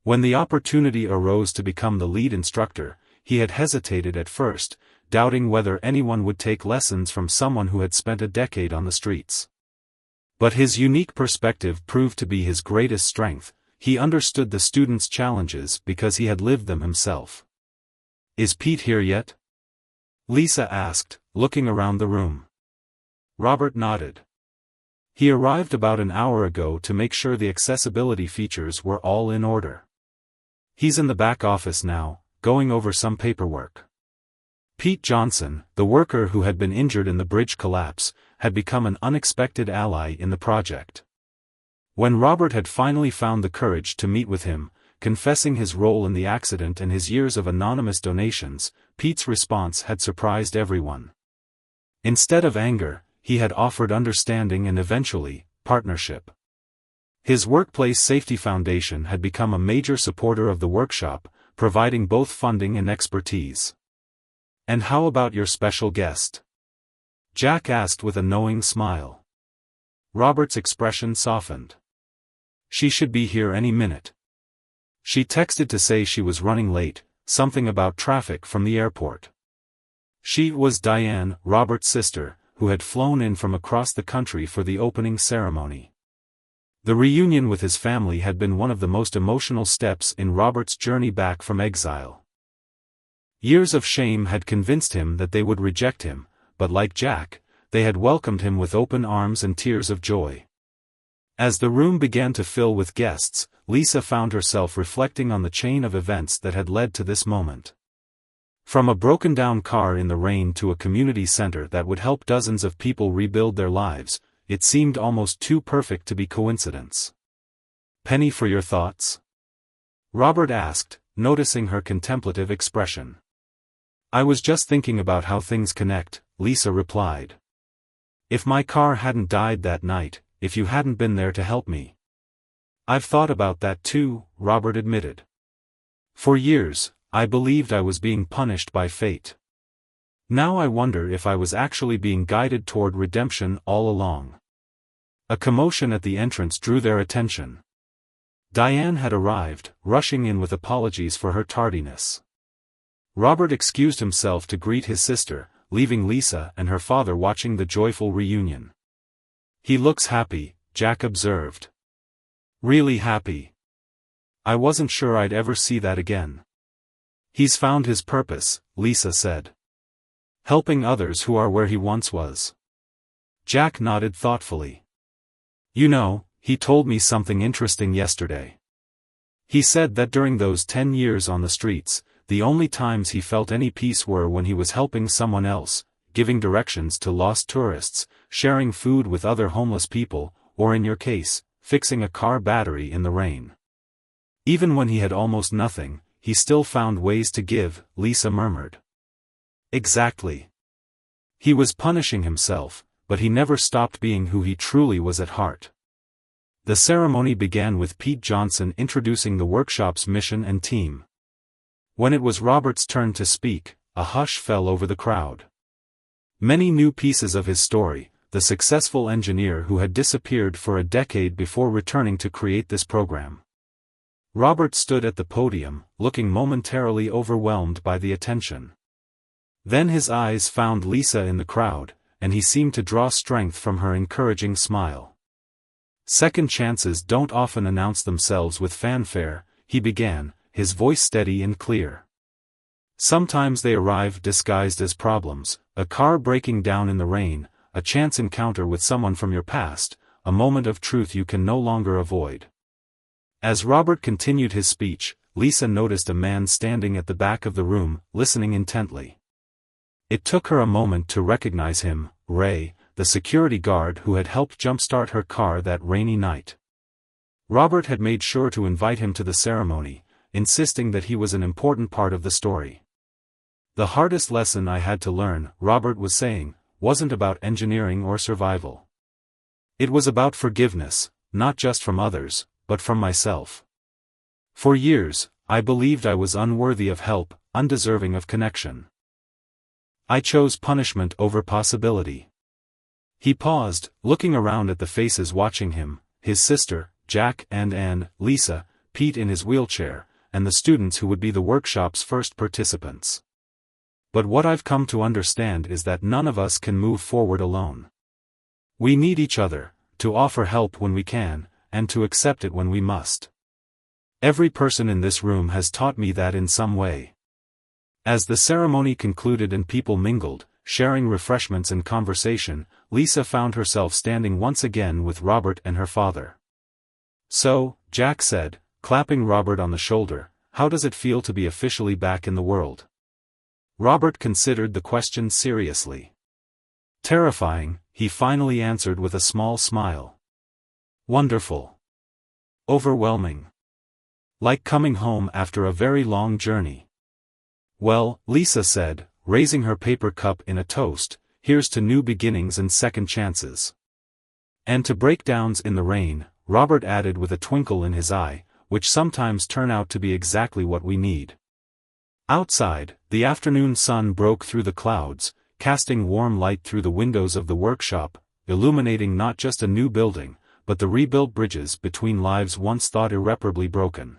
When the opportunity arose to become the lead instructor, he had hesitated at first, doubting whether anyone would take lessons from someone who had spent a decade on the streets. But his unique perspective proved to be his greatest strength. He understood the students' challenges because he had lived them himself. "Is Pete here yet?" Lisa asked, looking around the room. Robert nodded. "He arrived about an hour ago to make sure the accessibility features were all in order. He's in the back office now, going over some paperwork." Pete Johnson, the worker who had been injured in the bridge collapse, had become an unexpected ally in the project. When Robert had finally found the courage to meet with him, confessing his role in the accident and his years of anonymous donations, Pete's response had surprised everyone. Instead of anger, he had offered understanding and eventually, partnership. His Workplace Safety Foundation had become a major supporter of the workshop, providing both funding and expertise. "And how about your special guest?" Jack asked with a knowing smile. Robert's expression softened. She should be here any minute. She texted to say she was running late, something about traffic from the airport. She was Diane, Robert's sister, who had flown in from across the country for the opening ceremony. The reunion with his family had been one of the most emotional steps in Robert's journey back from exile. Years of shame had convinced him that they would reject him, but like Jack, they had welcomed him with open arms and tears of joy. As the room began to fill with guests, Lisa found herself reflecting on the chain of events that had led to this moment. From a broken-down car in the rain to a community center that would help dozens of people rebuild their lives, it seemed almost too perfect to be coincidence. "Penny for your thoughts?" Robert asked, noticing her contemplative expression. "I was just thinking about how things connect," Lisa replied. "If my car hadn't died that night, if you hadn't been there to help me." "I've thought about that too," Robert admitted. "For years, I believed I was being punished by fate. Now I wonder if I was actually being guided toward redemption all along." A commotion at the entrance drew their attention. Diane had arrived, rushing in with apologies for her tardiness. Robert excused himself to greet his sister, leaving Lisa and her father watching the joyful reunion. "He looks happy," Jack observed. "Really happy. I wasn't sure I'd ever see that again." "He's found his purpose," Lisa said. "Helping others who are where he once was." Jack nodded thoughtfully. "You know, he told me something interesting yesterday. He said that during those 10 years on the streets, the only times he felt any peace were when he was helping someone else, giving directions to lost tourists, sharing food with other homeless people, or in your case, fixing a car battery in the rain. Even when he had almost nothing, he still found ways to give," Lisa murmured. "Exactly. He was punishing himself, but he never stopped being who he truly was at heart." The ceremony began with Pete Johnson introducing the workshop's mission and team. When it was Robert's turn to speak, a hush fell over the crowd. Many knew pieces of his story, the successful engineer who had disappeared for a decade before returning to create this program. Robert stood at the podium, looking momentarily overwhelmed by the attention. Then his eyes found Lisa in the crowd, and he seemed to draw strength from her encouraging smile. "Second chances don't often announce themselves with fanfare," he began, his voice steady and clear. "Sometimes they arrive disguised as problems, a car breaking down in the rain, a chance encounter with someone from your past, a moment of truth you can no longer avoid." As Robert continued his speech, Lisa noticed a man standing at the back of the room, listening intently. It took her a moment to recognize him, Ray, the security guard who had helped jumpstart her car that rainy night. Robert had made sure to invite him to the ceremony, insisting that he was an important part of the story. "The hardest lesson I had to learn," Robert was saying, "wasn't about engineering or survival. It was about forgiveness, not just from others, but from myself. For years, I believed I was unworthy of help, undeserving of connection. I chose punishment over possibility." He paused, looking around at the faces watching him, his sister, Jack and Anne, Lisa, Pete in his wheelchair, and the students who would be the workshop's first participants. "But what I've come to understand is that none of us can move forward alone. We need each other, to offer help when we can, and to accept it when we must. Every person in this room has taught me that in some way." As the ceremony concluded and people mingled, sharing refreshments and conversation, Lisa found herself standing once again with Robert and her father. "So," Jack said, clapping Robert on the shoulder, "how does it feel to be officially back in the world?" Robert considered the question seriously. "Terrifying," he finally answered with a small smile. "Wonderful. Overwhelming. Like coming home after a very long journey." "Well," Lisa said, raising her paper cup in a toast, "here's to new beginnings and second chances." "And to breakdowns in the rain," Robert added with a twinkle in his eye, "which sometimes turn out to be exactly what we need." Outside, the afternoon sun broke through the clouds, casting warm light through the windows of the workshop, illuminating not just a new building, but the rebuilt bridges between lives once thought irreparably broken.